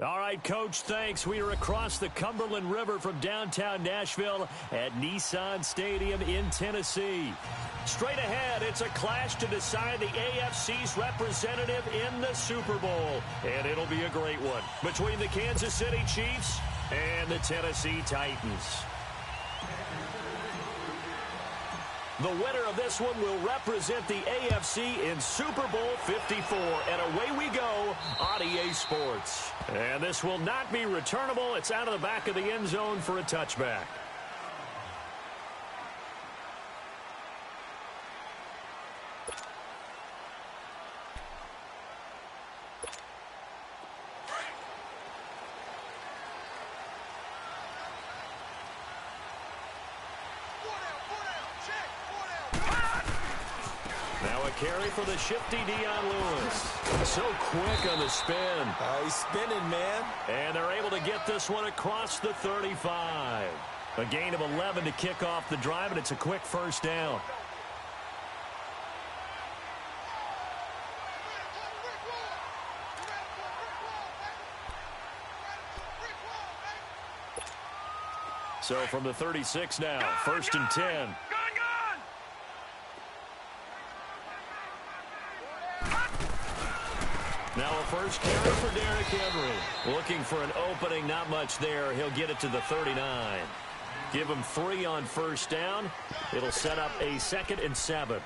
All right, Coach, thanks. We are across the Cumberland River from downtown Nashville at Nissan Stadium in Tennessee. Straight ahead, it's a clash to decide the AFC's representative in the Super Bowl. And it'll be a great one between the Kansas City Chiefs and the Tennessee Titans. The winner of this one will represent the AFC in Super Bowl 54. And away we go on EA Sports. And this will not be returnable. It's out of the back of the end zone for a touchback. Carry for the shifty Dion Lewis. So quick on the spin. He's spinning, man. And they're able to get this one across the 35. A gain of 11 to kick off the drive, and it's a quick first down. So from the 36 now, first and 10. Now a first carry for Derrick Henry. Looking for an opening, not much there. He'll get it to the 39. Give him 3 on first down. It'll set up a 2nd and 7.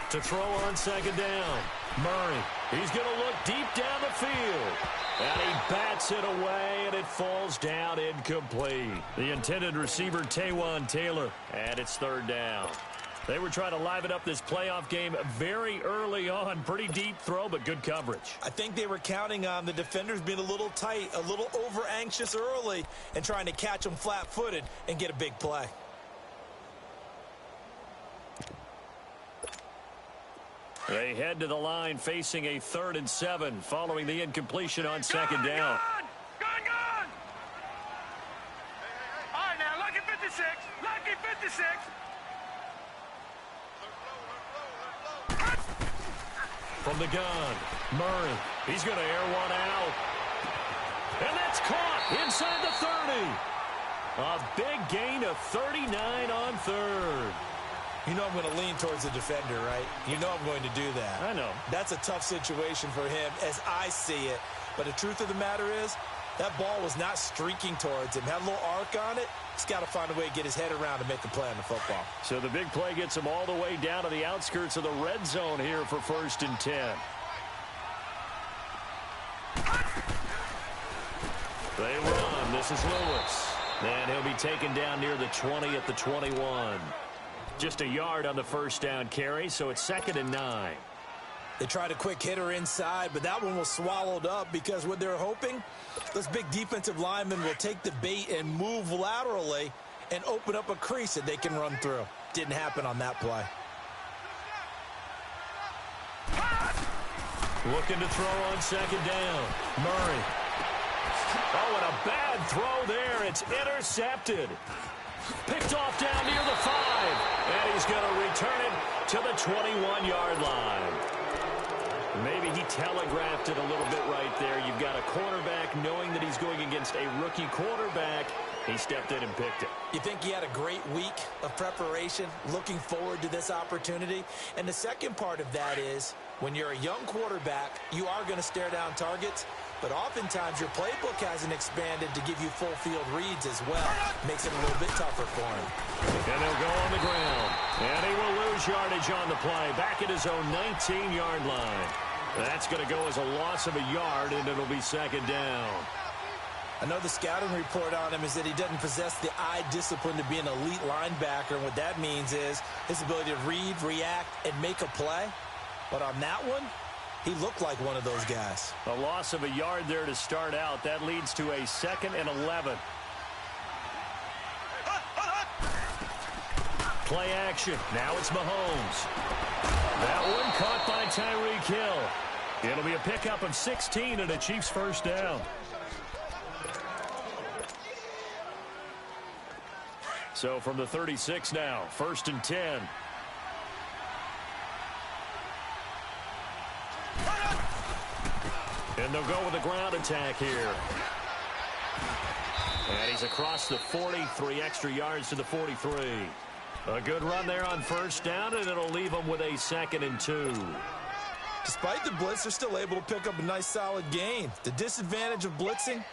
To throw on second down. Murray. He's going to look deep down the field. And he bats it away, and it falls down incomplete. The intended receiver, Taywan Taylor. And it's third down. They were trying to liven up this playoff game very early on. Pretty deep throw, but good coverage. I think they were counting on the defenders being a little tight, a little over-anxious early, and trying to catch them flat-footed and get a big play. They head to the line facing a 3rd and 7 following the incompletion on second down. Gone! All right, now, lucky 56. Lucky 56. From the gun, Murray. He's going to air one out. And that's caught inside the 30. A big gain of 39 on third. You know I'm going to lean towards the defender, right? You know I'm going to do that. I know. That's a tough situation for him as I see it. But the truth of the matter is, that ball was not streaking towards him. Had a little arc on it. He's got to find a way to get his head around and make a play on the football. So the big play gets him all the way down to the outskirts of the red zone here for 1st and 10. They run. This is Lewis. And he'll be taken down near the 20 at the 21. Just a yard on the first down carry, so it's 2nd and 9. They tried a quick hitter inside, but that one was swallowed up because what they're hoping, those big defensive linemen will take the bait and move laterally and open up a crease that they can run through. Didn't happen on that play. Looking to throw on second down. Murray. Oh, and a bad throw there. It's intercepted. Picked off down near the 5. And he's going to return it to the 21-yard line. Maybe he telegraphed it a little bit right there. You've got a cornerback knowing that he's going against a rookie quarterback. He stepped in and picked it. You think he had a great week of preparation, looking forward to this opportunity? And the second part of that is, when you're a young quarterback, you are going to stare down targets, but oftentimes your playbook hasn't expanded to give you full field reads as well. Makes it a little bit tougher for him. And they'll go on the ground. And he will lose yardage on the play, back at his own 19-yard line. That's going to go as a loss of a yard, and it'll be second down. I know the scouting report on him is that he doesn't possess the eye discipline to be an elite linebacker. And what that means is his ability to read, react, and make a play. But on that one, he looked like one of those guys. A loss of a yard there to start out. That leads to a 2nd and 11. Play action. Now it's Mahomes. That one caught by Tyreek Hill. It'll be a pickup of 16 and a Chiefs first down. So from the 36 now, 1st and 10. And they'll go with a ground attack here. And he's across the 40, 3 extra yards to the 43. A good run there on 1st down, and it'll leave them with a 2nd and 2. Despite the blitz, they're still able to pick up a nice solid gain. The disadvantage of blitzing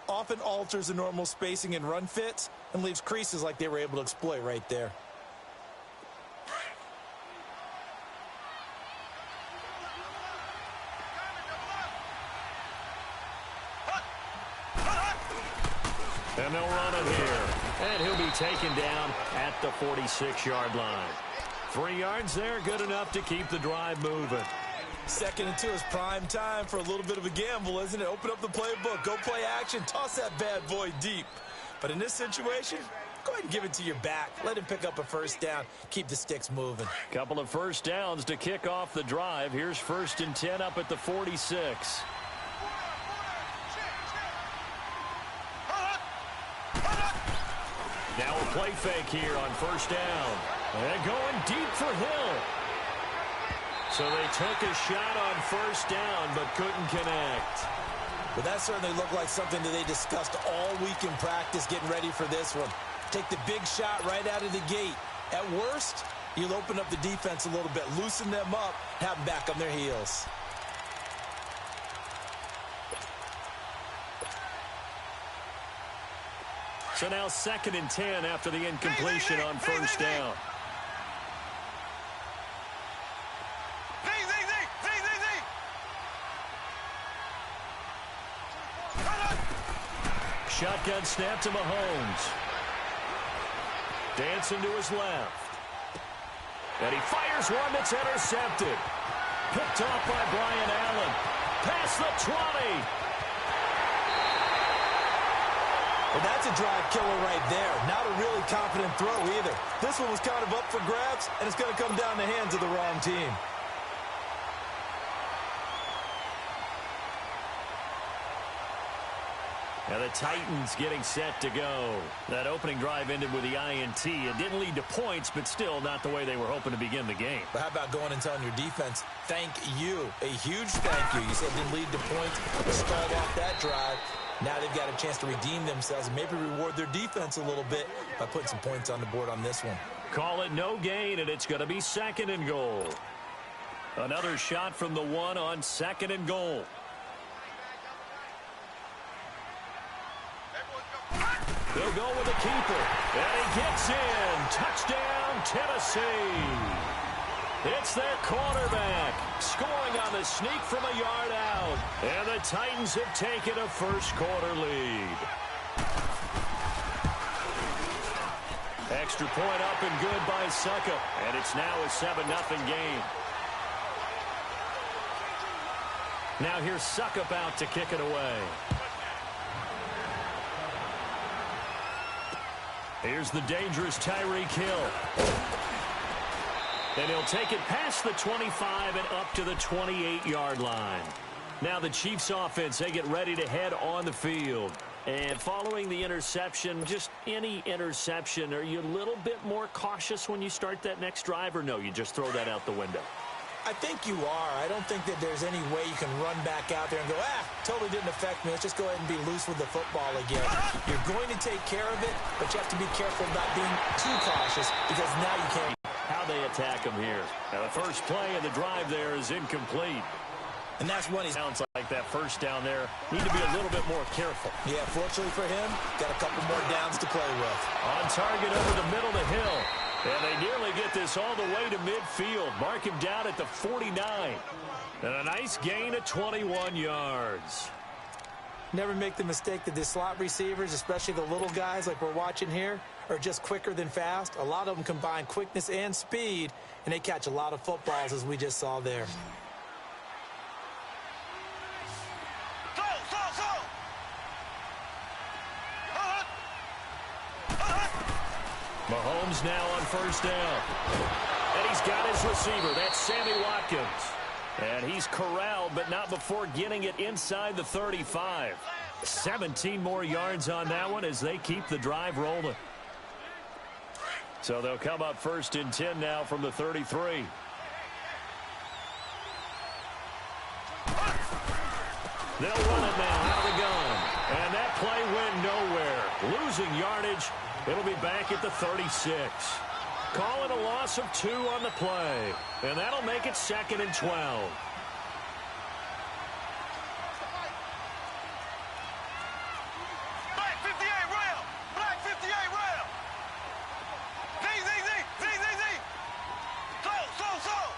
often alters the normal spacing and run fits and leaves creases like they were able to exploit right there. And they'll run it here. And he'll be taken down at the 46-yard line. 3 yards there, good enough to keep the drive moving. 2nd and 2 is prime time for a little bit of a gamble, isn't it? Open up the playbook, go play action, toss that bad boy deep. But in this situation, go ahead and give it to your back. Let him pick up a 1st down. Keep the sticks moving. Couple of 1st downs to kick off the drive. Here's 1st and 10 up at the 46. Now a play fake here on 1st down. And going deep for Hill. So they took a shot on 1st down, but couldn't connect. Well, that certainly looked like something that they discussed all week in practice getting ready for this one. Take the big shot right out of the gate. At worst, you'll open up the defense a little bit, loosen them up, have them back on their heels. So now 2nd and 10 after the incompletion on 1st down. Shotgun snap to Mahomes. Dancing to his left. And he fires one that's intercepted. Picked off by Brian Allen. Past the 20. Well, that's a drive killer right there. Not a really confident throw either. This one was kind of up for grabs, and it's going to come down the hands of the wrong team. Now the Titans getting set to go. That opening drive ended with the INT. It didn't lead to points, but still not the way they were hoping to begin the game. But how about going and telling your defense, thank you. A huge thank you. You said it didn't lead to points. Stalled off that drive. Now they've got a chance to redeem themselves and maybe reward their defense a little bit by putting some points on the board on this one. Call it no gain, and it's going to be 2nd and goal. Another shot from the 1 on 2nd and goal. They'll go with the keeper. And he gets in. Touchdown, Tennessee. It's their quarterback scoring on the sneak from a yard out. And the Titans have taken a first-quarter lead. Extra point up and good by Suckup. And it's now a 7-0 game. Now here's Suckup out to kick it away. Here's the dangerous Tyreek Hill. And he'll take it past the 25 and up to the 28-yard line. Now the Chiefs offense, they get ready to head on the field. And following the interception, just any interception, are you a little bit more cautious when you start that next drive, or no, you just throw that out the window? I think you are. I don't think that there's any way you can run back out there and go, totally didn't affect me. Let's just go ahead and be loose with the football again. You're going to take care of it, but you have to be careful about being too cautious because now you can't. How they attack him here. Now the first play of the drive there is incomplete. And that's when he sounds like that first down there. Need to be a little bit more careful. Yeah, fortunately for him, got a couple more downs to play with. On target over the middle to Hill. And they nearly get this all the way to midfield. Mark him down at the 49. And a nice gain of 21 yards. Never make the mistake that the slot receivers, especially the little guys like we're watching here, are just quicker than fast. A lot of them combine quickness and speed, and they catch a lot of footballs, as we just saw there. Mahomes now on first down. And he's got his receiver. That's Sammy Watkins. And he's corralled, but not before getting it inside the 35. 17 more yards on that one as they keep the drive rolling. So they'll come up first and 10 now from the 33. They'll run it now out of the gun. And that play went nowhere. Losing yardage. It'll be back at the 36. Call it a loss of 2 on the play. And that'll make it 2nd and 12. Black 58 rail. Black 58 rail. Z. Slow.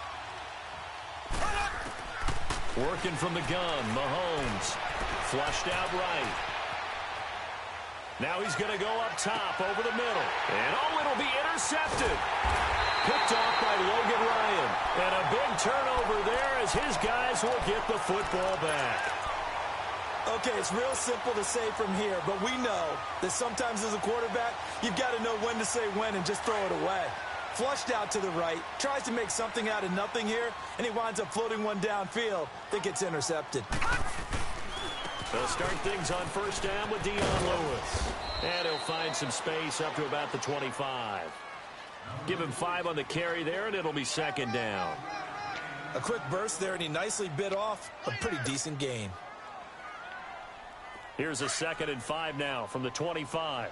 Working from the gun, Mahomes. Flushed out right. Now he's going to go up top over the middle. And, it'll be intercepted. Picked off by Logan Ryan. And a big turnover there as his guys will get the football back. Okay, it's real simple to say from here, but we know that sometimes as a quarterback, you've got to know when to say when and just throw it away. Flushed out to the right, tries to make something out of nothing here, and he winds up floating one downfield that gets intercepted. They'll start things on first down with Dion Lewis. And he'll find some space up to about the 25. Give him 5 on the carry there, and it'll be 2nd down. A quick burst there, and he nicely bit off a pretty decent gain. Here's a 2nd and 5 now from the 25.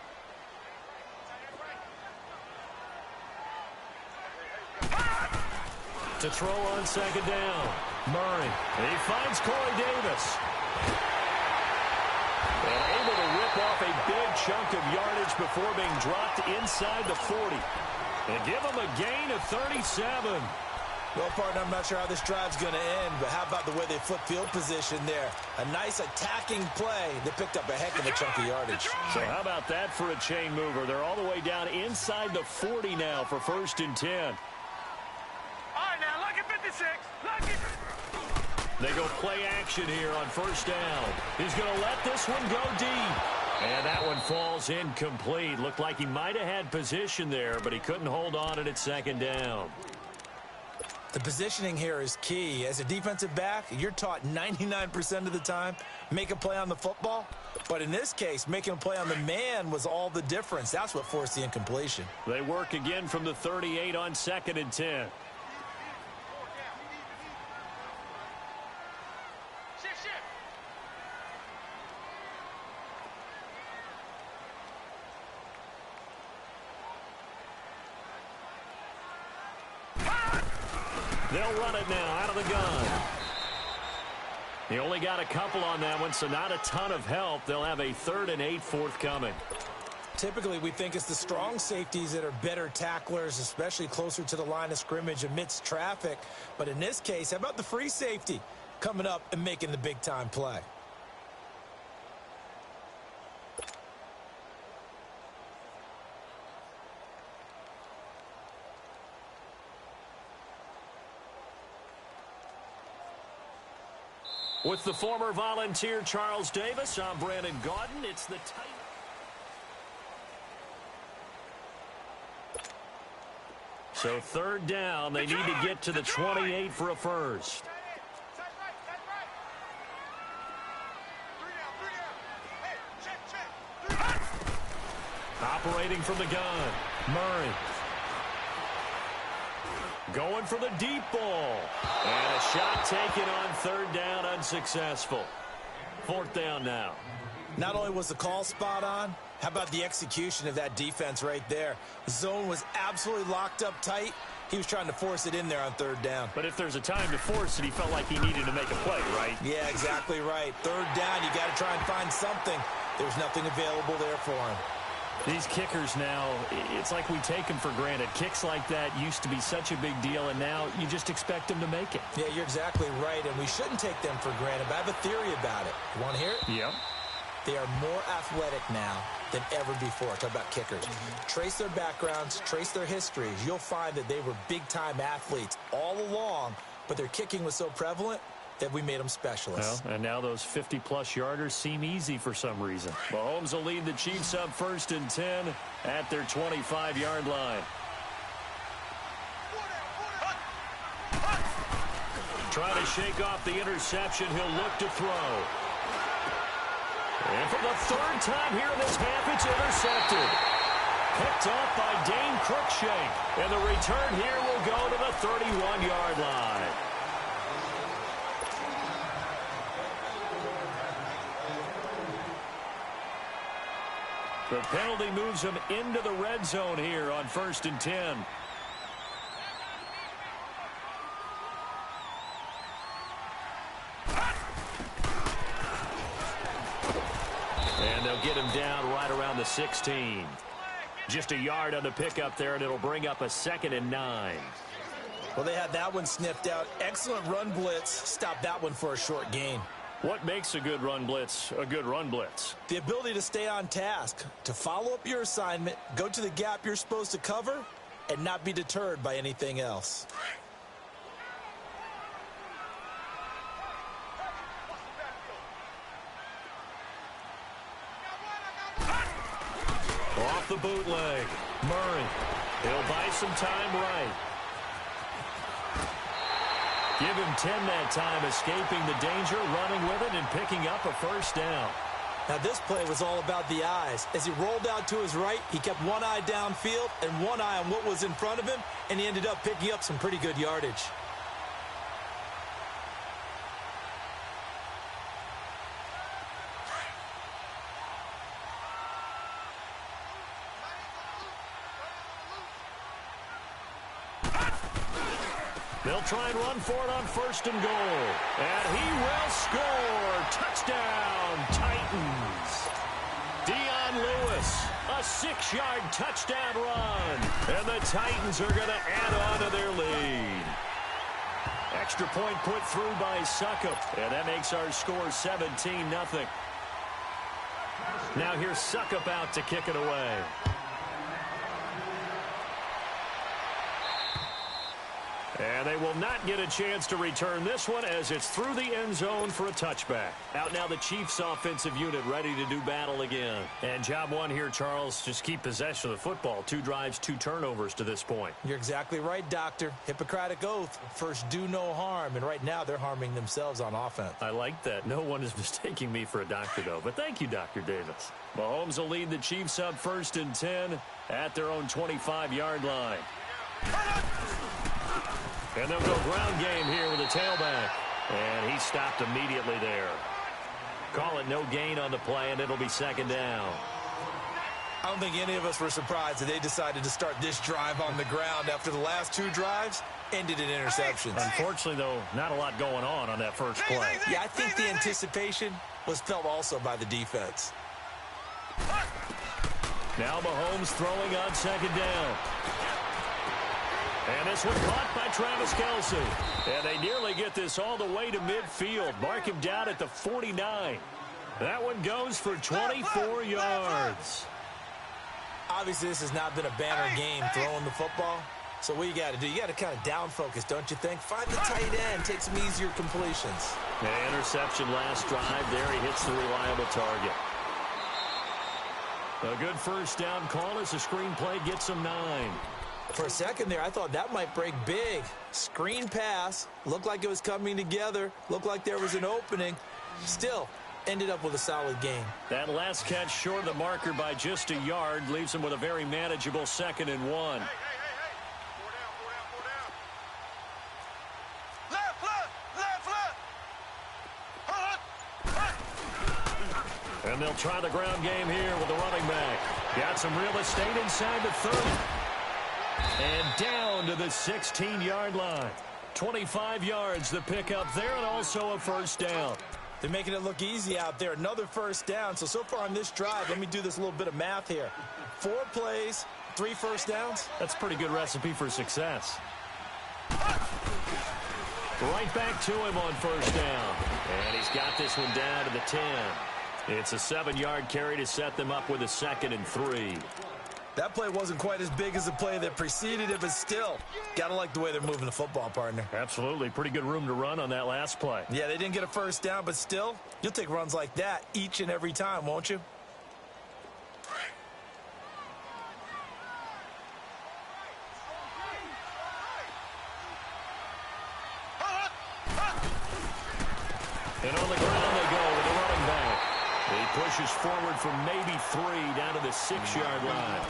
To throw on 2nd down. Murray. And he finds Corey Davis. And able to rip off a big chunk of yardage before being dropped inside the 40. And give him a gain of 37. Well, partner, I'm not sure how this drive's going to end, but how about the way they flip field position there? A nice attacking play that picked up a heck of a chunk of yardage. So how about that for a chain mover? They're all the way down inside the 40 now for 1st and 10. All right, now, lucky 56. Lucky. They go play action here on first down. He's going to let this one go deep. And that one falls incomplete. Looked like he might have had position there, but he couldn't hold on it at 2nd down. The positioning here is key. As a defensive back, you're taught 99% of the time, make a play on the football. But in this case, making a play on the man was all the difference. That's what forced the incompletion. They work again from the 38 on 2nd and 10. They'll run it now out of the gun. He only got a couple on that one, so not a ton of help. They'll have a 3rd and 8 forthcoming. Typically, we think it's the strong safeties that are better tacklers, especially closer to the line of scrimmage amidst traffic. But in this case, how about the free safety coming up and making the big-time play? With the former Volunteer Charles Davis, I'm Brandon Gaudin. It's the tight. So 3rd down, they need to get to the 28 for a first. Operating from the gun, Murray. Going for the deep ball. And a shot taken on 3rd down, unsuccessful. 4th down now. Not only was the call spot on, how about the execution of that defense right there? The zone was absolutely locked up tight. He was trying to force it in there on 3rd down. But if there's a time to force it, he felt like he needed to make a play, right? Yeah, exactly right. 3rd down, you got to try and find something. There's nothing available there for him. These kickers now, it's like we take them for granted. Kicks like that used to be such a big deal, and now you just expect them to make it. Yeah, you're exactly right, and we shouldn't take them for granted, but I have a theory about it. You want to hear it? Yep. They are more athletic now than ever before. Talk about kickers. Trace their backgrounds, trace their histories. You'll find that they were big-time athletes all along, but their kicking was so prevalent, that we made them specialists. Well, and now those 50-plus yarders seem easy for some reason. Mahomes will lead the Chiefs up 1st and 10 at their 25-yard line. Trying to shake off the interception. He'll look to throw. And for the 3rd time here in this half, it's intercepted. Picked off by Dane Cruikshank. And the return here will go to the 31-yard line. The penalty moves him into the red zone here on 1st and 10. And they'll get him down right around the 16. Just a yard on the pickup there, and it'll bring up a 2nd and 9. Well, they had that one sniffed out. Excellent run blitz. Stop that one for a short gain. What makes a good run blitz a good run blitz? The ability to stay on task, to follow up your assignment, go to the gap you're supposed to cover, and not be deterred by anything else. Off the bootleg. Murray. He'll buy some time right. Give him 10 that time, escaping the danger, running with it, and picking up a 1st down. Now, this play was all about the eyes. As he rolled out to his right, he kept one eye downfield and one eye on what was in front of him, and he ended up picking up some pretty good yardage. They'll try and run for it on 1st and goal. And he will score. Touchdown, Titans. Dion Lewis, a 6-yard touchdown run. And the Titans are going to add on to their lead. Extra point put through by Suckup. And that makes our score 17-0. Now here's Suckup out to kick it away. And they will not get a chance to return this one as it's through the end zone for a touchback. Out now the Chiefs offensive unit ready to do battle again. And job one here, Charles, just keep possession of the football. 2 drives, 2 turnovers to this point. You're exactly right, Doctor. Hippocratic oath. First, do no harm. And right now they're harming themselves on offense. I like that. No one is mistaking me for a doctor, though. But thank you, Dr. Davis. Mahomes will lead the Chiefs up 1st and 10 at their own 25-yard line. And they'll go ground game here with a tailback. And he stopped immediately there. Call it no gain on the play, and it'll be 2nd down. I don't think any of us were surprised that they decided to start this drive on the ground after the last 2 drives ended in interceptions. Unfortunately, though, not a lot going on that first play. Yeah, I think the anticipation was felt also by the defense. Now Mahomes throwing on 2nd down. And this one caught by Travis Kelce. And they nearly get this all the way to midfield. Mark him down at the 49. That one goes for 24 yards. Obviously, this has not been a banner game throwing the football. So what you got to do, you got to kind of down focus, don't you think? Find the tight end, take some easier completions. An interception last drive there. He hits the reliable target. A good 1st down call as the screen play gets him 9. For a second there, I thought that might break big. Screen pass. Looked like it was coming together. Looked like there was an opening. Still, ended up with a solid game. That last catch short of the marker by just a yard leaves him with a very manageable 2nd and 1. Left. And they'll try the ground game here with the running back. Got some real estate inside the 30. And down to the 16-yard line. 25 yards the pickup there, and also a 1st down. They're making it look easy out there. Another 1st down. So far on this drive, let me do this little bit of math here. 4 plays, 3 1st downs. That's a pretty good recipe for success. Right back to him on 1st down. And he's got this one down to the 10. It's a 7-yard carry to set them up with a 2nd and 3. That play wasn't quite as big as the play that preceded it, but still, gotta like the way they're moving the football, partner. Absolutely. Pretty good room to run on that last play. Yeah, they didn't get a first down, but still, you'll take runs like that each and every time, won't you? And on the ground they go with the running back. He pushes forward from maybe 3 down to the 6-yard line.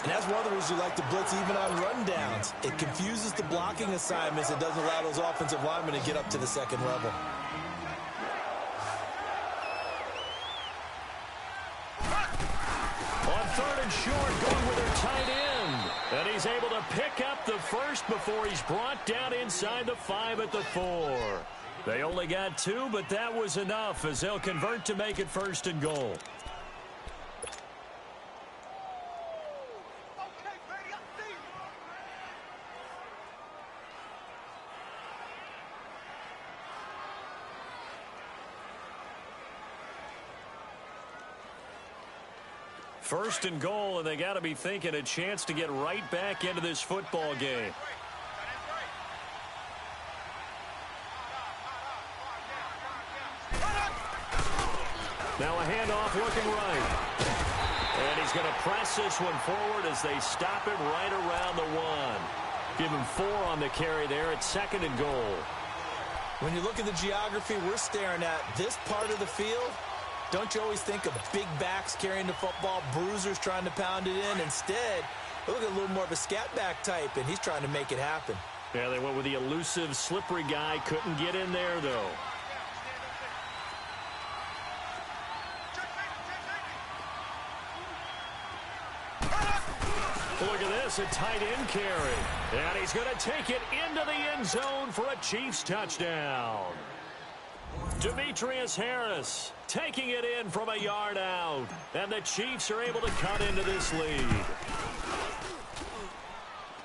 And that's one of the reasons you like to blitz even on rundowns. It confuses the blocking assignments. It doesn't allow those offensive linemen to get up to the second level. On 3rd and short, going with their tight end. And he's able to pick up the first before he's brought down inside the 5 at the 4. They only got 2, but that was enough as they'll convert to make it 1st and goal. First and goal, and they got to be thinking a chance to get right back into this football game. Now a handoff looking right. And he's going to press this one forward as they stop him right around the 1. Give him 4 on the carry there at 2nd and goal. When you look at the geography we're staring at, this part of the field, don't you always think of big backs carrying the football, bruisers trying to pound it in? Instead, look at a little more of a scat back type, and he's trying to make it happen. Yeah, they went with the elusive, slippery guy. Couldn't get in there, though. Look at this, a tight end carry. And he's going to take it into the end zone for a Chiefs touchdown. Demetrius Harris taking it in from a yard out. And the Chiefs are able to cut into this lead.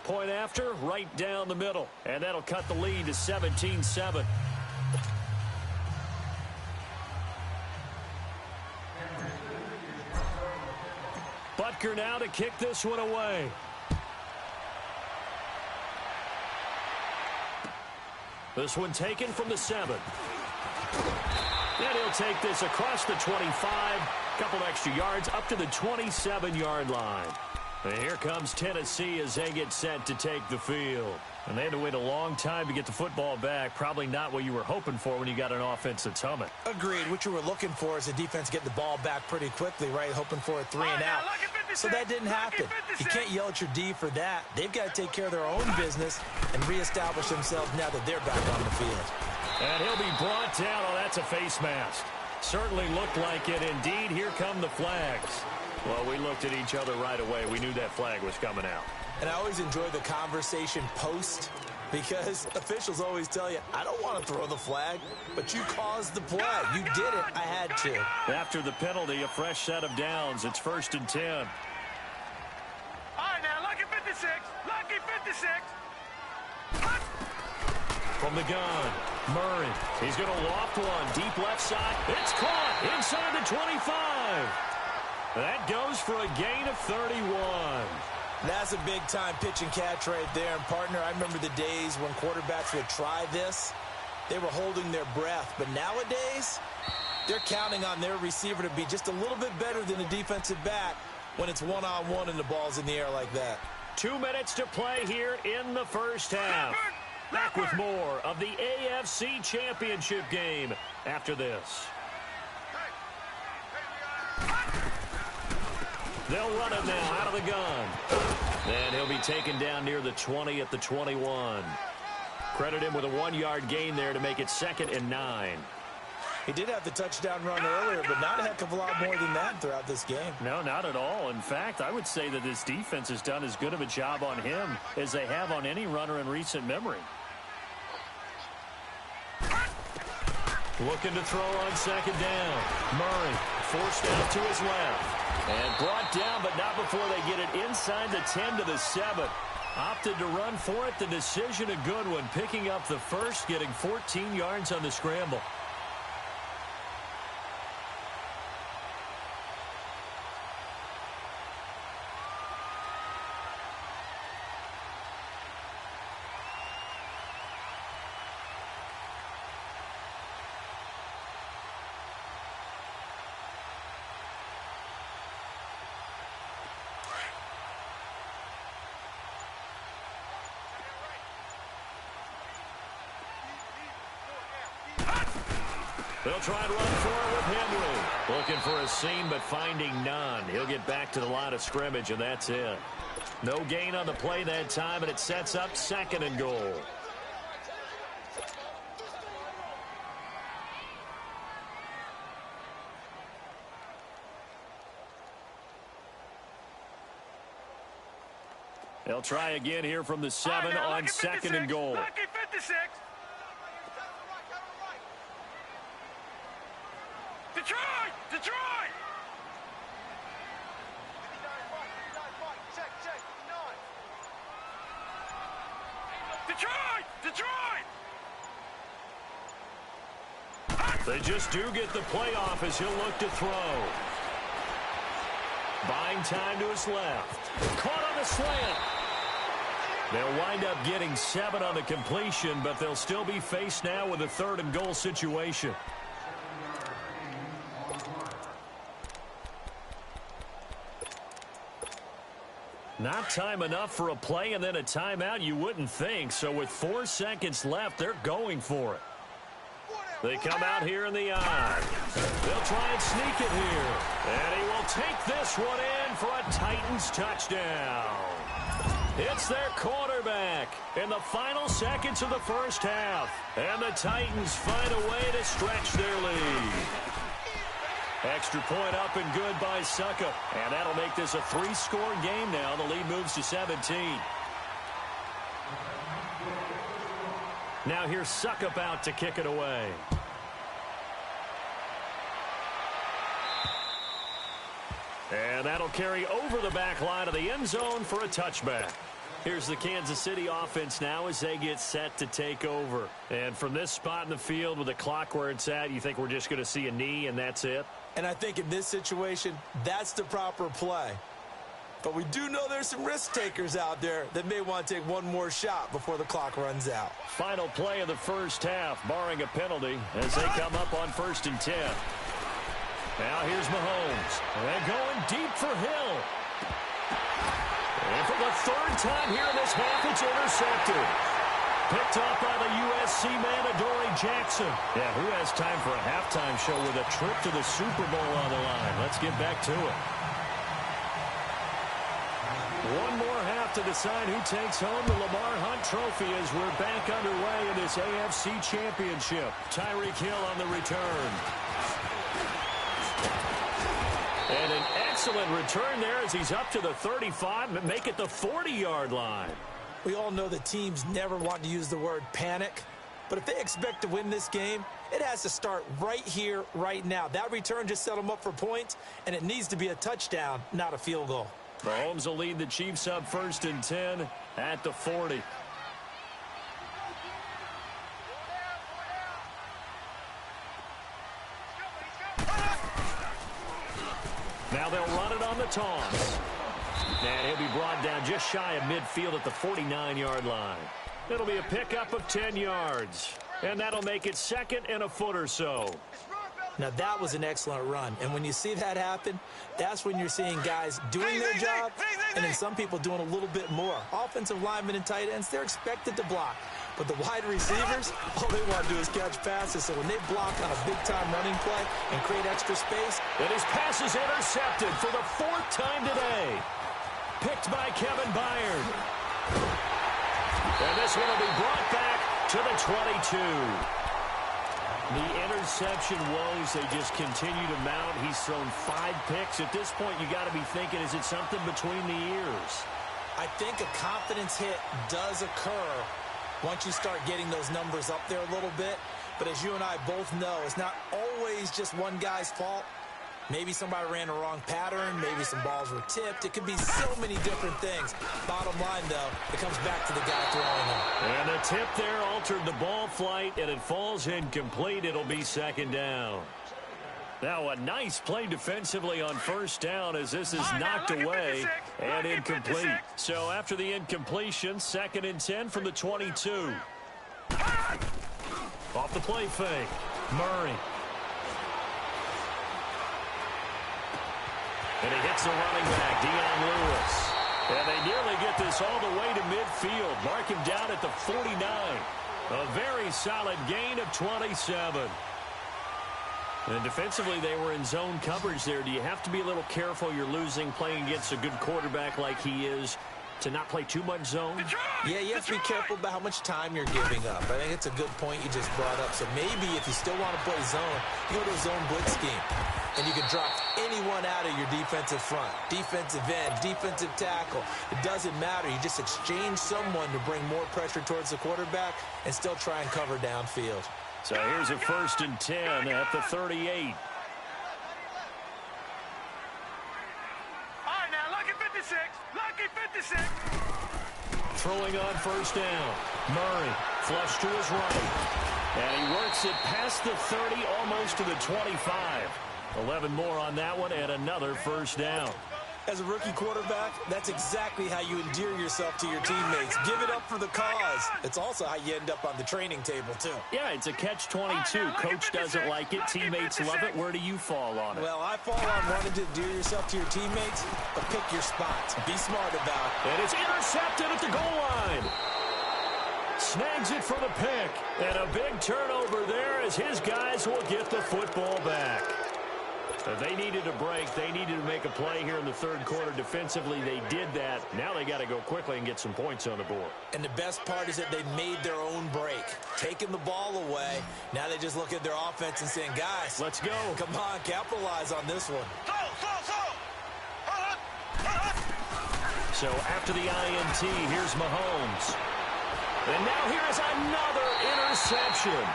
Point after, right down the middle. And that'll cut the lead to 17-7. Butker now to kick this one away. This one taken from the 7. And he'll take this across the 25. Couple extra yards up to the 27-yard line. And here comes Tennessee as they get set to take the field. And they had to wait a long time to get the football back. Probably not what you were hoping for when you got an offense that's humming. Agreed. What you were looking for is the defense getting the ball back pretty quickly, right? Hoping for a 3 and out. So that didn't happen. You can't yell at your D for that. They've got to take care of their own business and reestablish themselves now that they're back on the field. And he'll be brought down. Oh, that's a face mask. Certainly looked like it. Indeed, here come the flags. Well, we looked at each other right away. We knew that flag was coming out. And I always enjoy the conversation post because officials always tell you, I don't want to throw the flag, but you caused the play. You did it. I had to. After the penalty, a fresh set of downs. It's 1st and 10. All right, now, lucky 56. Lucky 56. From the gun, Murray. He's going to loft one. Deep left side. It's caught inside the 25. That goes for a gain of 31. That's a big-time pitch and catch right there. And, partner, I remember the days when quarterbacks would try this. They were holding their breath. But nowadays, they're counting on their receiver to be just a little bit better than the defensive back when it's one-on-one and the ball's in the air like that. 2 minutes to play here in the first half. Back with more of the AFC Championship game after this. They'll run it now out of the gun. And he'll be taken down near the 20 at the 21. Credit him with a 1-yard gain there to make it 2nd and 9. He did have the touchdown run earlier, but not a heck of a lot more than that throughout this game. No, not at all. In fact, I would say that this defense has done as good of a job on him as they have on any runner in recent memory. Looking to throw on 2nd down. Murray forced out to his left. And brought down, but not before they get it inside the 10 to the 7. Opted to run for it. The decision a good one. Picking up the first, getting 14 yards on the scramble. They'll try and run for it with Henry. Looking for a seam, but finding none. He'll get back to the line of scrimmage, and that's it. No gain on the play that time, and it sets up 2nd and goal. They'll try again here from the 7 on 2nd and goal. Lucky 56. Detroit! Detroit! Detroit! Detroit! They just do get the playoff as he'll look to throw. Buying time to his left. Caught on the slant. They'll wind up getting 7 on the completion, but they'll still be faced now with a 3rd and goal situation. Not time enough for a play and then a timeout, you wouldn't think. So with 4 seconds left, they're going for it. They come out here in the eye. They'll try and sneak it here. And he will take this one in for a Titans touchdown. It's their quarterback in the final seconds of the first half. And the Titans find a way to stretch their lead. Extra point up and good by Suckup. And that'll make this a 3-score game now. The lead moves to 17. Now here's Suckup out to kick it away. And that'll carry over the back line of the end zone for a touchback. Here's the Kansas City offense now as they get set to take over. And from this spot in the field with the clock where it's at, you think we're just going to see a knee and that's it? And I think in this situation, that's the proper play. But we do know there's some risk takers out there that may want to take one more shot before the clock runs out. Final play of the first half, barring a penalty, as they come up on 1st and 10. Now here's Mahomes. And going deep for Hill. And for the 3rd time here in this half, it's intercepted. Picked off by the USC man, Adoree Jackson. Yeah, who has time for a halftime show with a trip to the Super Bowl on the line? Let's get back to it. One more half to decide who takes home the Lamar Hunt Trophy as we're back underway in this AFC Championship. Tyreek Hill on the return. And an excellent return there as he's up to the 35 and make it the 40-yard line. We all know that teams never want to use the word panic, but if they expect to win this game, it has to start right here, right now. That return just set them up for points, and it needs to be a touchdown, not a field goal. Mahomes will lead the Chiefs up 1st and 10 at the 40. Now they'll run it on the toss. And he'll be brought down just shy of midfield at the 49-yard line. It'll be a pickup of 10 yards. And that'll make it 2nd and a foot or so. Now, that was an excellent run. And when you see that happen, that's when you're seeing guys doing their job and then some people doing a little bit more. Offensive linemen and tight ends, they're expected to block. But the wide receivers, all they want to do is catch passes. So when they block on a big-time running play and create extra space. And his pass is intercepted for the 4th time today. Picked by Kevin Byard. And this one will be brought back to the 22. The interception woes, they just continue to mount. He's thrown 5 picks. At this point, you got to be thinking, is it something between the ears? I think a confidence hit does occur once you start getting those numbers up there a little bit. But as you and I both know, it's not always just one guy's fault. Maybe somebody ran the wrong pattern. Maybe some balls were tipped. It could be so many different things. Bottom line, though, it comes back to the guy throwing them. And the tip there altered the ball flight, and it falls incomplete. It'll be 2nd down. Now a nice play defensively on 1st down as this is knocked away and incomplete. So after the incompletion, 2nd and 10 from the 22. Off the play fake, Murray. And he hits the running back, Dion Lewis. And they nearly get this all the way to midfield. Mark him down at the 49. A very solid gain of 27. And defensively, they were in zone coverage there. Do you have to be a little careful? You're losing, playing against a good quarterback like he is, to not play too much zone? Yeah, you have to be careful about how much time you're giving up. I think it's a good point you just brought up. So maybe if you still want to play zone, you go to a zone blitz scheme. And you can drop anyone out of your defensive front. Defensive end, defensive tackle. It doesn't matter. You just exchange someone to bring more pressure towards the quarterback and still try and cover downfield. So here's a 1st and 10 at the 38. All right, now, lucky 56. Lucky 56. Throwing on 1st down. Murray, flush to his right. And he works it past the 30, almost to the 25. 11 more on that one, and another 1st down. As a rookie quarterback, that's exactly how you endear yourself to your teammates. Give it up for the cause. It's also how you end up on the training table, too. Yeah, it's a catch-22. Coach doesn't like it. Teammates love it. Where do you fall on it? Well, I fall on wanting to endear yourself to your teammates, but pick your spots. Be smart about it. And it's intercepted at the goal line. Snags it for the pick. And a big turnover there as his guys will get the football back. They needed a break. They needed to make a play here in the 3rd quarter. Defensively, they did that. Now they got to go quickly and get some points on the board. And the best part is that they made their own break. Taking the ball away. Now they just look at their offense and saying, guys, let's go. Come on, capitalize on this one. So after the INT, here's Mahomes. And now here's another interception.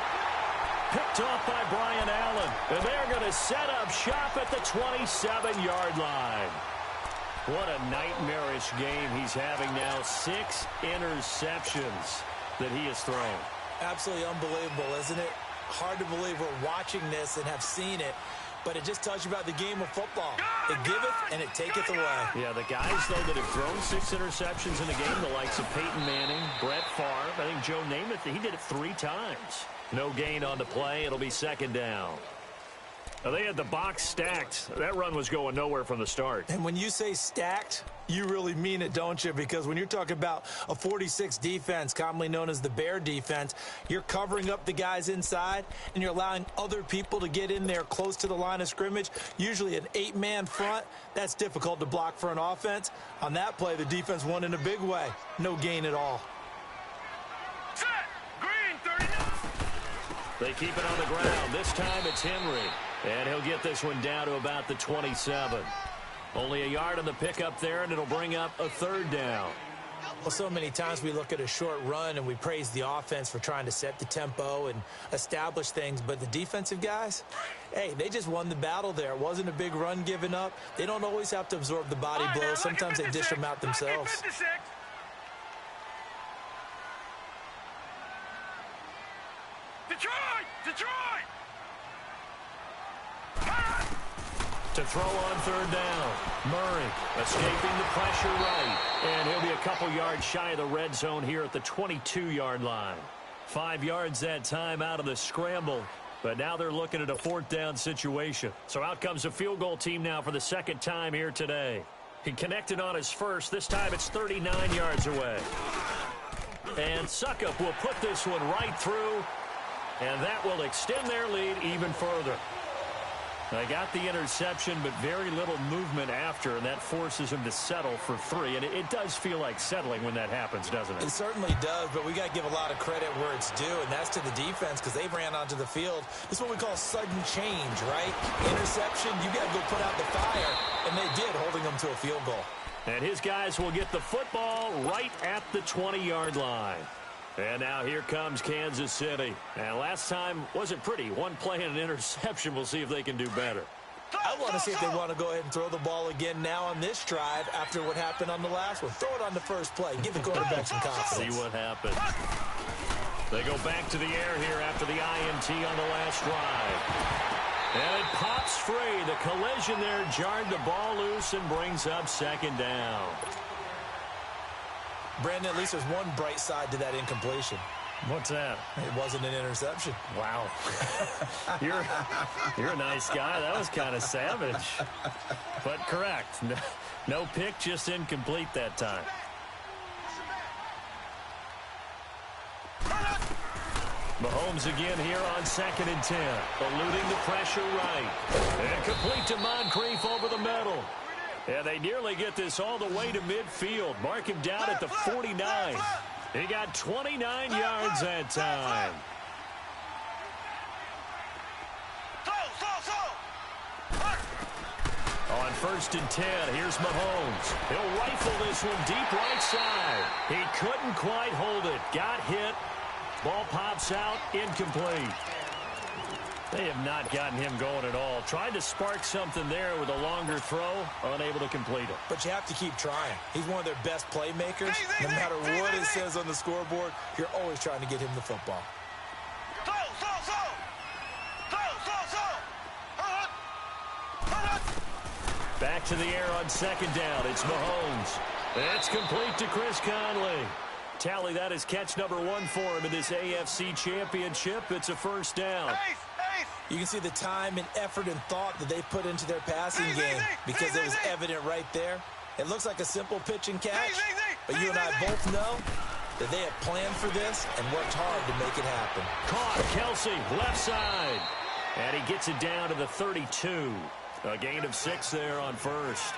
Picked off by Brian Allen. And they're going to set up shop at the 27-yard line. What a nightmarish game he's having now. 6 interceptions that he has thrown. Absolutely unbelievable, isn't it? Hard to believe we're watching this and have seen it. But it just tells you about the game of football. It giveth and it taketh away. Yeah, the guys, though, that have thrown 6 interceptions in a game, the likes of Peyton Manning, Brett Favre, I think Joe Namath, he did it 3 times. No gain on the play. It'll be 2nd down. Now, they had the box stacked. That run was going nowhere from the start. And when you say stacked, you really mean it, don't you? Because when you're talking about a 46 defense, commonly known as the Bear defense, you're covering up the guys inside, and you're allowing other people to get in there close to the line of scrimmage, usually an 8-man front. That's difficult to block for an offense. On that play, the defense won in a big way. No gain at all. Set. Green, 39. They keep it on the ground. This time it's Henry. And he'll get this one down to about the 27. Only a yard on the pickup there, and it'll bring up a 3rd down. Well, so many times we look at a short run and we praise the offense for trying to set the tempo and establish things. But the defensive guys, hey, they just won the battle there. It wasn't a big run given up. They don't always have to absorb the body blows. Sometimes they dish them out themselves. Detroit! To throw on 3rd down. Murray escaping the pressure right. And he'll be a couple yards shy of the red zone here at the 22-yard line. 5 yards that time out of the scramble. But now they're looking at a 4th down situation. So out comes a field goal team now for the 2nd time here today. He connected on his first. This time it's 39 yards away. And Suckup will put this one right through. And that will extend their lead even further. They got the interception, but very little movement after, and that forces him to settle for 3. And it does feel like settling when that happens, doesn't it? It certainly does, but we got to give a lot of credit where it's due, and that's to the defense because they ran onto the field. This is what we call sudden change, right? Interception, you got to go put out the fire, and they did, holding them to a field goal. And his guys will get the football right at the 20-yard line. And now here comes Kansas City. And last time wasn't pretty. One play and an interception. We'll see if they can do better. I want to see if they want to go ahead and throw the ball again now on this drive after what happened on the last one. Throw it on the first play. Give the quarterback some confidence. See what happens. They go back to the air here after the INT on the last drive. And it pops free. The collision there jarred the ball loose and brings up 2nd down. Brandon, at least there's one bright side to that incompletion. What's that? It wasn't an interception. Wow. You're a nice guy. That was kind of savage. But correct. No pick, just incomplete that time. Mahomes again here on 2nd and 10. Eluding the pressure right. And complete to Moncrief over the middle. And they nearly get this all the way to midfield. Mark him down at the 49. He got 29 yards that time. On 1st and 10, here's Mahomes. He'll rifle this one deep right side. He couldn't quite hold it. Got hit. Ball pops out, incomplete. They have not gotten him going at all. Tried to spark something there with a longer throw, unable to complete it. But you have to keep trying. He's one of their best playmakers. No matter what it says on the scoreboard, you're always trying to get him the football. Back to the air on 2nd down. It's Mahomes. It's complete to Chris Conley. Tally, that is catch number 1 for him in this AFC Championship. It's a first down. You can see the time and effort and thought that they put into their passing game because it was evident right there. It looks like a simple pitch and catch, but you and I both know that they have planned for this and worked hard to make it happen. Caught Kelsey, left side. And he gets it down to the 32. A gain of 6 there on 1st.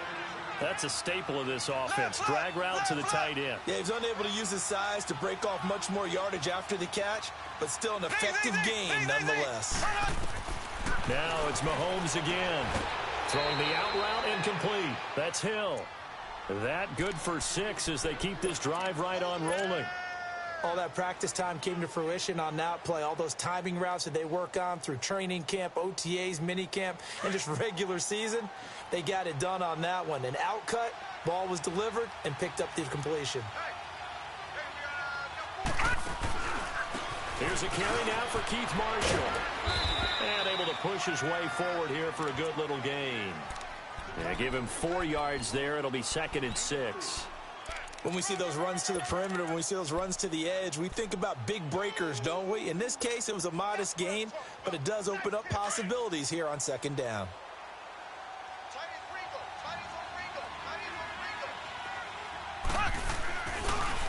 That's a staple of this offense. Drag route to the tight end. Yeah, he's unable to use his size to break off much more yardage after the catch, but still an effective gain nonetheless. Now it's Mahomes again. Throwing the out route incomplete. That's Hill. That good for 6 as they keep this drive right on rolling. All that practice time came to fruition on that play. All those timing routes that they work on through training camp, OTAs, minicamp, and just regular season, they got it done on that one. An outcut, ball was delivered, and picked up the completion. Here's a carry now for Keith Marshall. And able to push his way forward here for a good little gain. Yeah, give him 4 yards there. It'll be 2nd and 6. When we see those runs to the perimeter, when we see those runs to the edge, we think about big breakers, don't we? In this case, it was a modest gain, but it does open up possibilities here on 2nd down.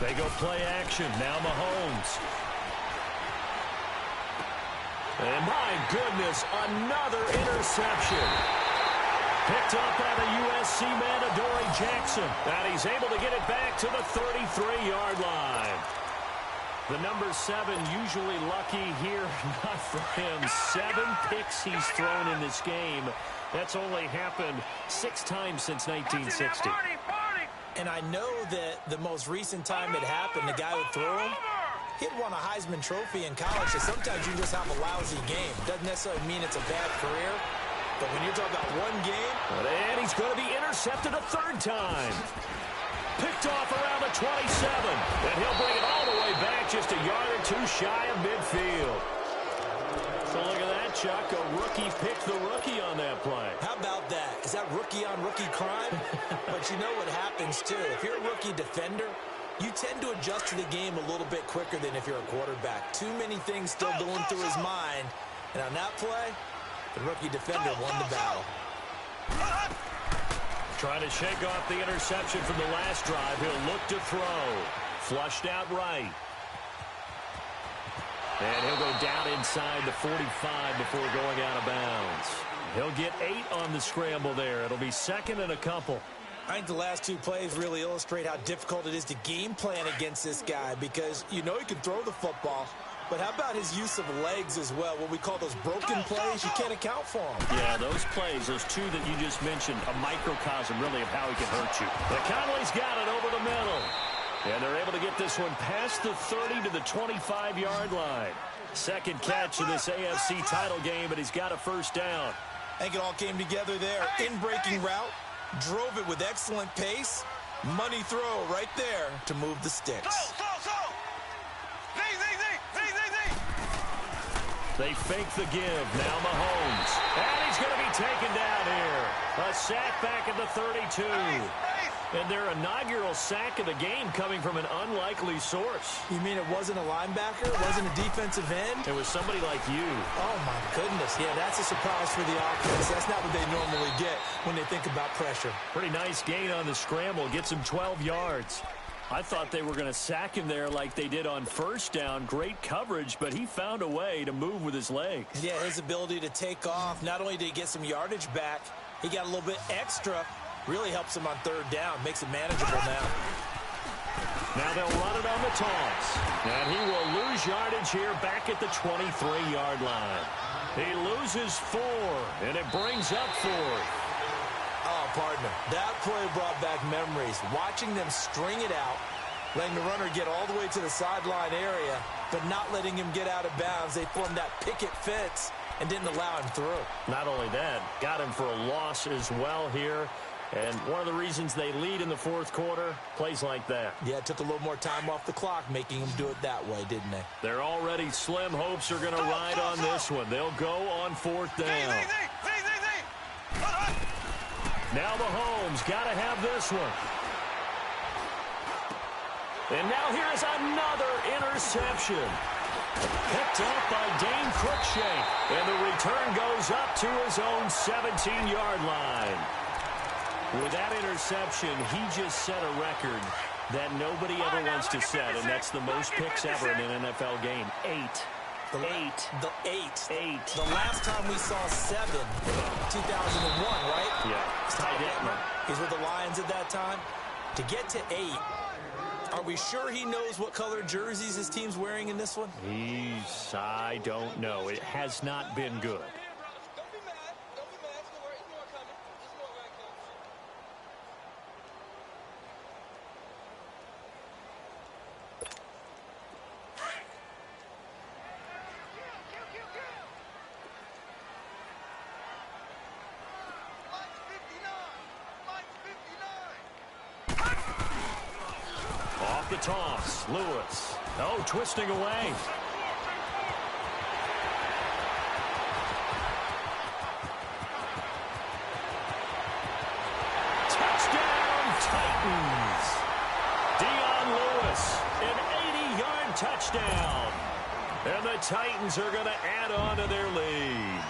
They go play action. Now Mahomes. And my goodness, another interception. Picked up by the USC man, Adoree Jackson. And he's able to get it back to the 33-yard line. The number 7 usually lucky here. Not for him. 7 picks he's thrown in this game. That's only happened 6 times since 1960. And I know that the most recent time it happened, the guy who threw him, he'd won a Heisman Trophy in college, so sometimes you just have a lousy game. Doesn't necessarily mean it's a bad career, but when you're talking about one game... And he's going to be intercepted a 3rd time. Picked off around the 27, and he'll bring it all the way back just a yard or 2 shy of midfield. So look at that, Chuck. A rookie picked the rookie on that play. How about that? Is that rookie-on-rookie crime? But you know what happens, too. If you're a rookie defender, you tend to adjust to the game a little bit quicker than if you're a quarterback. Too many things still going through his mind. And on that play, the rookie defender won the battle. Trying to shake off the interception from the last drive. He'll look to throw. Flushed out right. And he'll go down inside the 45 before going out of bounds. He'll get 8 on the scramble there. It'll be 2nd and a couple. I think the last 2 plays really illustrate how difficult it is to game plan against this guy because you know he can throw the football, but how about his use of legs as well? What we call those broken plays, you can't account for them. Yeah, those plays, those 2 that you just mentioned, a microcosm really of how he can hurt you. But Conley's got it over the middle. And they're able to get this one past the 30 to the 25-yard line. 2nd catch of this AFC title game, but he's got a 1st down. I think it all came together there. In-breaking route, drove it with excellent pace. Money throw right there to move the sticks. They fake the give. Now Mahomes. And he's going to be taken down here. A sack back at the 32. And their inaugural sack of the game coming from an unlikely source. You mean it wasn't a linebacker? It wasn't a defensive end? It was somebody like you. Oh, my goodness. Yeah, that's a surprise for the offense. That's not what they normally get when they think about pressure. Pretty nice gain on the scramble. Gets him 12 yards. I thought they were going to sack him there like they did on first down. Great coverage, but he found a way to move with his legs. Yeah, his ability to take off, not only did he get some yardage back, he got a little bit extra. Really helps him on third down, makes it manageable now. Now they'll run it on the toss. And he will lose yardage here back at the 23-yard line. He loses 4, and it brings up 4. Oh, partner, that play brought back memories. Watching them string it out, letting the runner get all the way to the sideline area, but not letting him get out of bounds. They formed that picket fence and didn't allow him through. Not only that, got him for a loss as well here. And one of the reasons they lead in the fourth quarter, plays like that. Yeah, it took a little more time off the clock, making them do it that way, didn't they? They're already slim hopes are going to ride on this one. They'll go on fourth down. Now Mahomes got to have this one. And now here's another interception. Picked up by Dane Cruikshank. And the return goes up to his own 17-yard line. With that interception, he just set a record that nobody ever wants to set, and that's the most picks ever in an NFL game. 8. The last time we saw 7, 2001, right? Yeah. Ty Detmer. He's with the Lions at that time. To get to 8, are we sure he knows what color jerseys his team's wearing in this one? I don't know. It has not been good. The toss, Lewis. Oh, twisting away. Touchdown, Titans. Dion Lewis, an 80-yard touchdown. And the Titans are going to add on to their lead.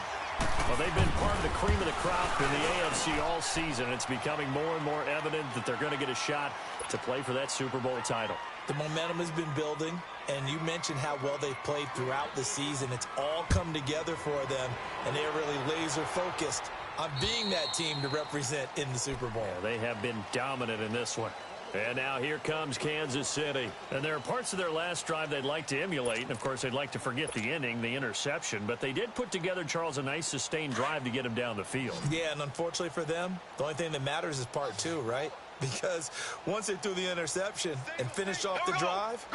Well, they've been part of the cream of the crop in the AFC all season. It's becoming more and more evident that they're going to get a shot to play for that Super Bowl title. The momentum has been building, and you mentioned how well they've played throughout the season. It's all come together for them, and they're really laser-focused on being that team to represent in the Super Bowl. Yeah, they have been dominant in this one. And now here comes Kansas City. And there are parts of their last drive they'd like to emulate. And, of course, they'd like to forget the inning, the interception. But they did put together, Charles, a nice sustained drive to get him down the field. Yeah, and unfortunately for them, the only thing that matters is part 2, right? Because once they threw the interception and finished off the drive,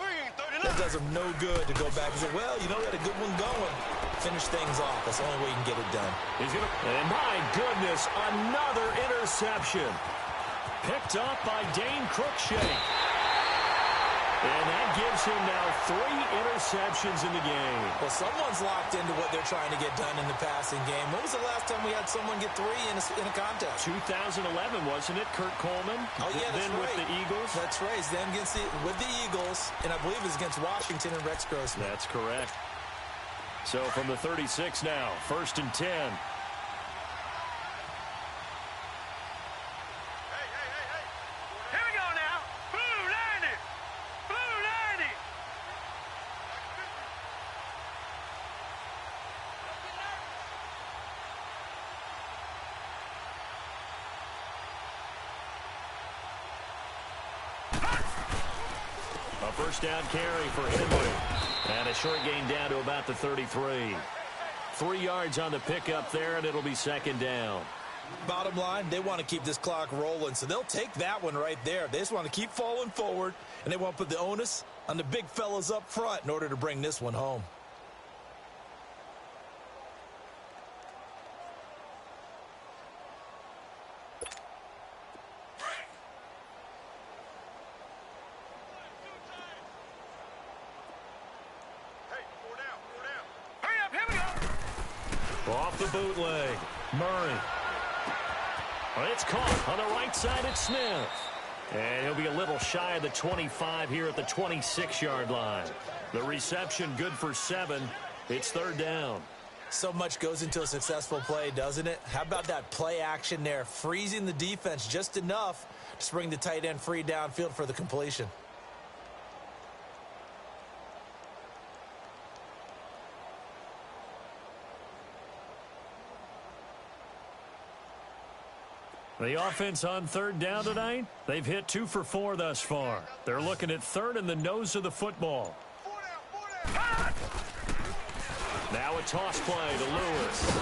that does them no good to go back and say, well, you know, we had a good one going. Finish things off. That's the only way you can get it done. And my goodness, another interception. Picked up by Dane Cruikshank. And that gives him now 3 interceptions in the game. Well, someone's locked into what they're trying to get done in the passing game. When was the last time we had someone get 3 in a contest? 2011, wasn't it? Kurt Coleman? Oh, yeah, that's then right. with the Eagles? That's right. It's then with the Eagles, and I believe it's against Washington and Rex Grossman. That's correct. So from the 36 now, 1st and 10. First down carry for Henry. And a short gain down to about the 33. 3 yards on the pickup there, and it'll be 2nd down. Bottom line, they want to keep this clock rolling, so they'll take that one right there. They just want to keep falling forward, and they want to put the onus on the big fellas up front in order to bring this one home. Off the bootleg, Murray. It's caught on the right side at Smith. And he'll be a little shy of the 25 here at the 26-yard line. The reception good for 7. It's 3rd down. So much goes into a successful play, doesn't it? How about that play action there, freezing the defense just enough to bring the tight end free downfield for the completion. The offense on third down tonight, they've hit 2 for 4 thus far. They're looking at third in the nose of the football. Now a toss play to Lewis.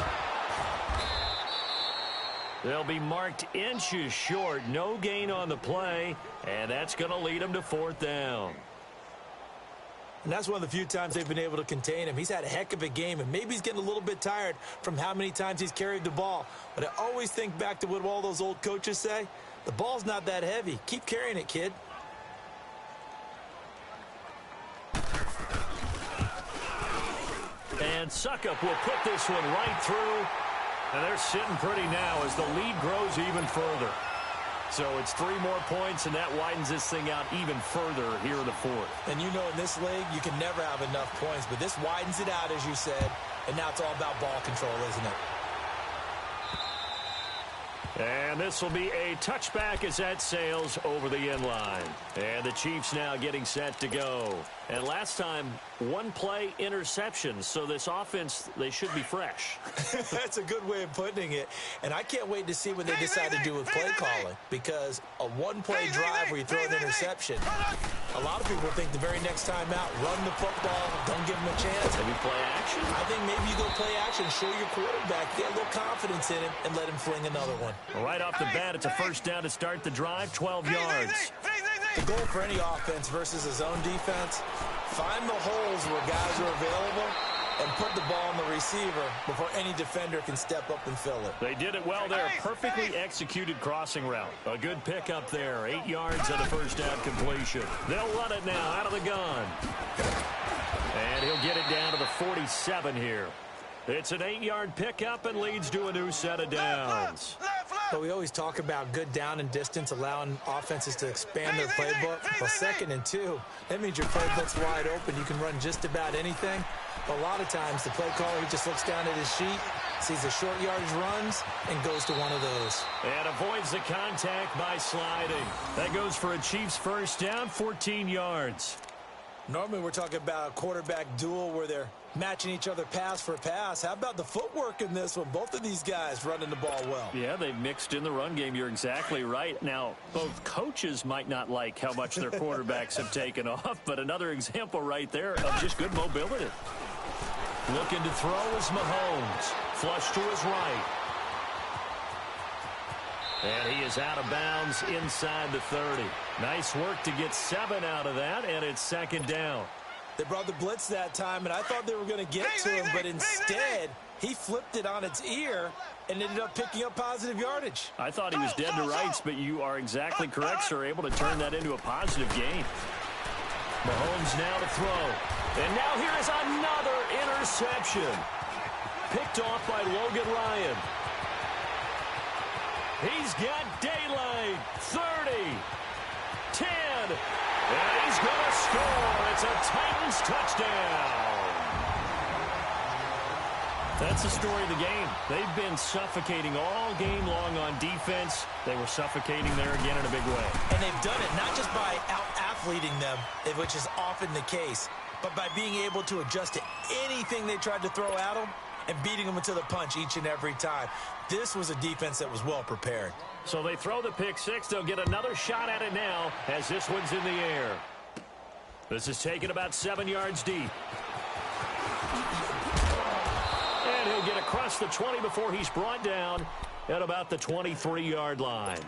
They'll be marked inches short. No gain on the play, and that's going to lead them to fourth down. And that's one of the few times they've been able to contain him. He's had a heck of a game, and maybe he's getting a little bit tired from how many times he's carried the ball. But I always think back to what all those old coaches say. The ball's not that heavy. Keep carrying it, kid. And Suckup will put this one right through. And they're sitting pretty now as the lead grows even further. So it's 3 more points, and that widens this thing out even further here in the fourth. And you know in this league, you can never have enough points, but this widens it out, as you said, and now it's all about ball control, isn't it? And this will be a touchback as that sails over the end line. And the Chiefs now getting set to go. And last time, 1 play interception. So this offense, they should be fresh. That's a good way of putting it. And I can't wait to see what they decide to do with play calling. Because a 1-play drive where you throw an interception, a lot of people think the very next time out, run the football, don't give them a chance. Maybe play action? I think maybe you go play action, show your quarterback, get a little confidence in him, and let him fling another one. Right off the bat, it's a first down to start the drive, 12 yards. The goal for any offense versus a zone defense, find the holes where guys are available and put the ball on the receiver before any defender can step up and fill it. They did it well there. Perfectly executed crossing route. A good pickup there. 8 yards on the first down completion. They'll run it now out of the gun. And he'll get it down to the 47 here. It's an 8-yard pickup and leads to a new set of downs. But we always talk about good down and distance, allowing offenses to expand their playbook. Well, 2nd and 2, that means your playbook's wide open. You can run just about anything. But a lot of times, the play caller, he just looks down at his sheet, sees the short yardage runs, and goes to one of those. And avoids the contact by sliding. That goes for a Chiefs first down, 14 yards. Normally, we're talking about a quarterback duel where they're matching each other pass for pass. How about the footwork in this one? Both of these guys running the ball well. Yeah, they've mixed in the run game. You're exactly right. Now, both coaches might not like how much their quarterbacks have taken off, but another example right there of just good mobility. Looking to throw is Mahomes. Flush to his right. And he is out of bounds inside the 30. Nice work to get 7 out of that, and it's 2nd down. They brought the blitz that time, and I thought they were going to get to him, but instead, he flipped it on its ear and ended up picking up positive yardage. I thought he was dead to rights, but you are exactly correct, sir. Able to turn that into a positive gain. Mahomes now to throw. And now here is another interception. Picked off by Logan Ryan. He's got daylight. 30. 10. And he's going to score. It's a Titans touchdown. That's the story of the game. They've been suffocating all game long on defense. They were suffocating there again in a big way. And they've done it not just by out-athleting them, which is often the case, but by being able to adjust to anything they tried to throw at them and beating them into the punch each and every time. This was a defense that was well prepared. So they throw the pick 6. They'll get another shot at it now as this one's in the air. This is taken about 7 yards deep. And he'll get across the 20 before he's brought down at about the 23-yard line.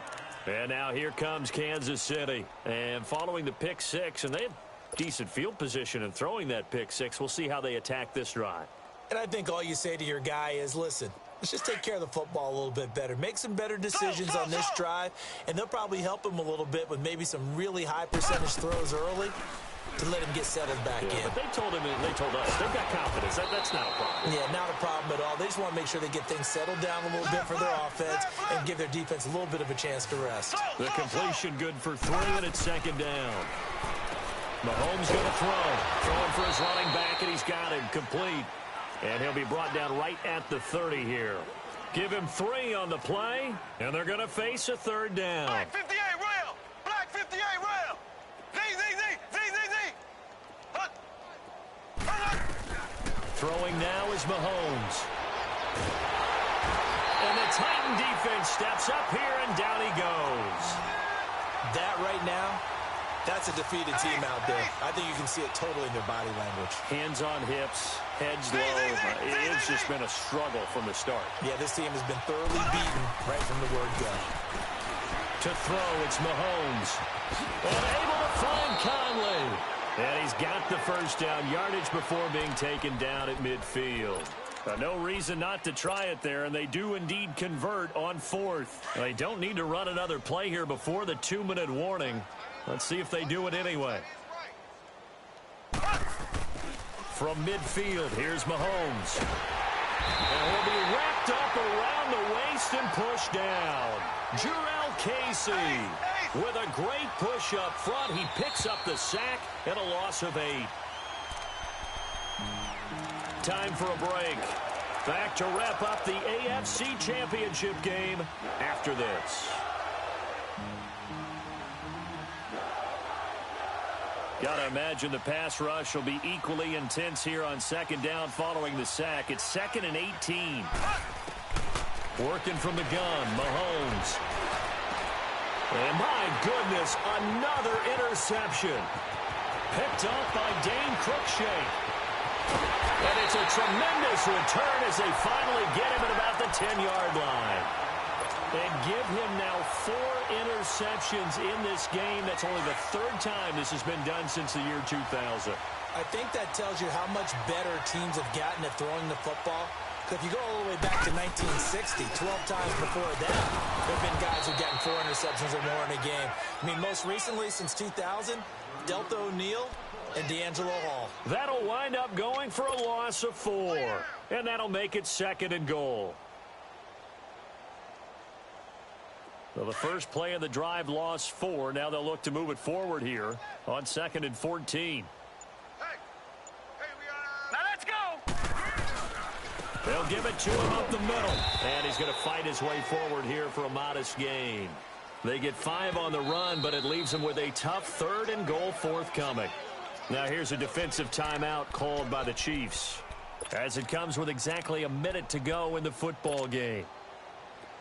And now here comes Kansas City. And following the pick 6, and they had decent field position in throwing that pick 6. We'll see how they attack this drive. And I think all you say to your guy is, listen, let's just take care of the football a little bit better. Make some better decisions on this drive, and they'll probably help him a little bit with maybe some really high percentage throws early to let him get settled back in. But they told us, they've got confidence. That's not a problem. Yeah, not a problem at all. They just want to make sure they get things settled down a little bit for their offense and give their defense a little bit of a chance to rest. The completion good for 3, and it's 2nd down. Mahomes going to throw. Throwing for his running back, and he's got him complete. And he'll be brought down right at the 30 here. Give him 3 on the play, and they're going to face a 3rd down. Black 58 rail! Black 58 rail! Z. Throwing now is Mahomes. And the Titan defense steps up here, and down he goes. That right now, that's a defeated team out there. I think you can see it totally in their body language. Hands on hips, heads low. It's just been a struggle from the start. Yeah, this team has been thoroughly beaten right from the word go. To throw, it's Mahomes. And able to find Conley. And he's got the first down yardage before being taken down at midfield. No reason not to try it there, and they do indeed convert on fourth. They don't need to run another play here before the 2-minute warning. Let's see if they do it anyway. From midfield, here's Mahomes. And he'll be wrapped up around the waist and pushed down. Jurrell Casey with a great push up front. He picks up the sack and a loss of 8. Time for a break. Back to wrap up the AFC Championship game after this. Gotta imagine the pass rush will be equally intense here on second down following the sack. It's 2nd and 18. Working from the gun, Mahomes. And my goodness, another interception. Picked up by Dane Cruikshank. And it's a tremendous return as they finally get him at about the 10-yard line. And give him now 4 interceptions in this game. That's only the 3rd time this has been done since the year 2000. I think that tells you how much better teams have gotten at throwing the football. Because if you go all the way back to 1960, 12 times before that, there have been guys who've gotten 4 interceptions or more in a game. I mean, most recently, since 2000, Delta O'Neal and D'Angelo Hall. That'll wind up going for a loss of 4. And that'll make it 2nd and goal. So the first play of the drive lost 4. Now they'll look to move it forward here on 2nd and 14. Now let's go. They'll give it to him up the middle. And he's going to fight his way forward here for a modest gain. They get 5 on the run, but it leaves them with a tough 3rd and goal forthcoming. Now here's a defensive timeout called by the Chiefs, as it comes with exactly a minute to go in the football game.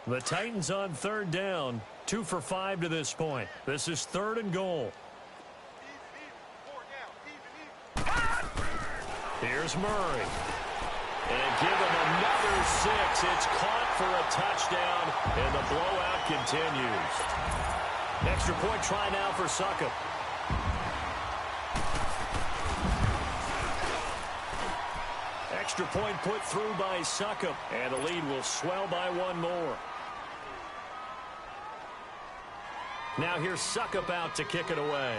The Titans on 3rd down, 2 for 5 to this point. This is 3rd and goal. Here's Murray. And give him another 6. It's caught for a touchdown, and the blowout continues. Extra point try now for Succop. Extra point put through by Succop, and the lead will swell by 1 more. Now here's Succop out to kick it away.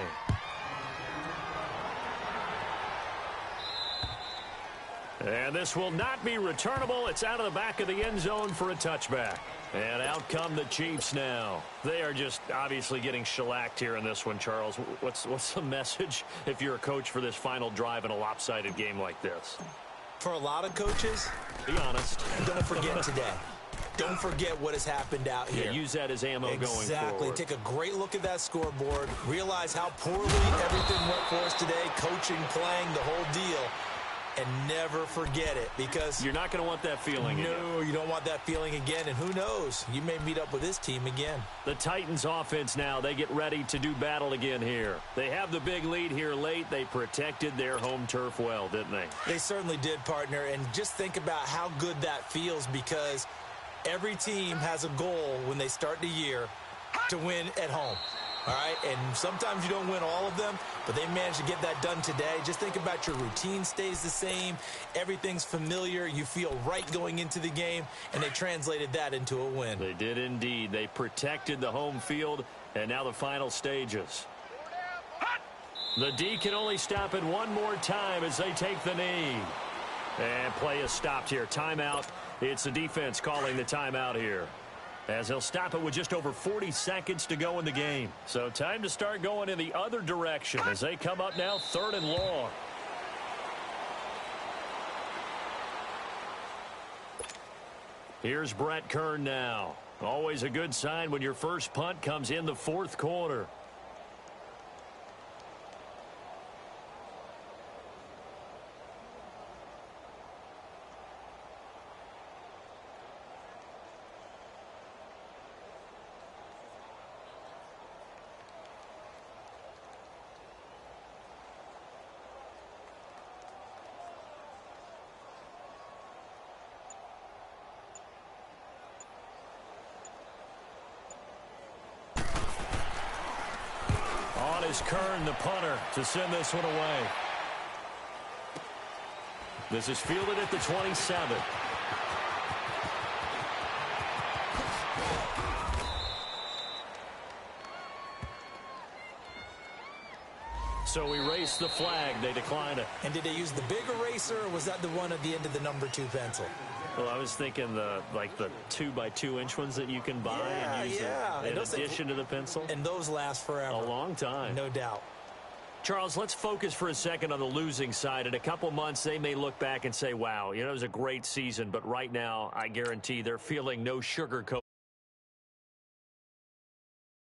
And this will not be returnable. It's out of the back of the end zone for a touchback. And out come the Chiefs now. They are just obviously getting shellacked here in this one, Charles. What's the message if you're a coach for this final drive in a lopsided game like this? For a lot of coaches, be honest, don't forget today. Don't forget what has happened out here. Yeah, use that as ammo going forward. Exactly. Take a great look at that scoreboard. Realize how poorly everything went for us today. Coaching, playing, the whole deal. And never forget it, because you're not going to want that feeling again. No, you don't want that feeling again. And who knows? You may meet up with this team again. The Titans offense now, they get ready to do battle again here. They have the big lead here late. They protected their home turf well, didn't they? They certainly did, partner. And just think about how good that feels, because every team has a goal when they start the year to win at home. All right, and sometimes you don't win all of them, but they managed to get that done today. Just think about your routine stays the same. Everything's familiar. You feel right going into the game, and they translated that into a win. They did indeed. They protected the home field, and now the final stages. The D can only stop it one more time as they take the knee. And play is stopped here. Timeout. It's the defense calling the timeout here, as he'll stop it with just over 40 seconds to go in the game. So time to start going in the other direction as they come up now 3rd and long. Here's Brett Kern now. Always a good sign when your first punt comes in the 4th quarter. on is Kern, the punter, to send this one away. This is fielded at the 27. So we race the flag. They decline it. And did they use the big eraser, or was that the one at the end of the number 2 pencil? Well, I was thinking the 2x2-inch ones that you can buy and use in addition to the pencil. And those last forever. A long time. No doubt. Charles, let's focus for a second on the losing side. In a couple months, they may look back and say, wow, it was a great season. But right now, I guarantee they're feeling no sugarcoat.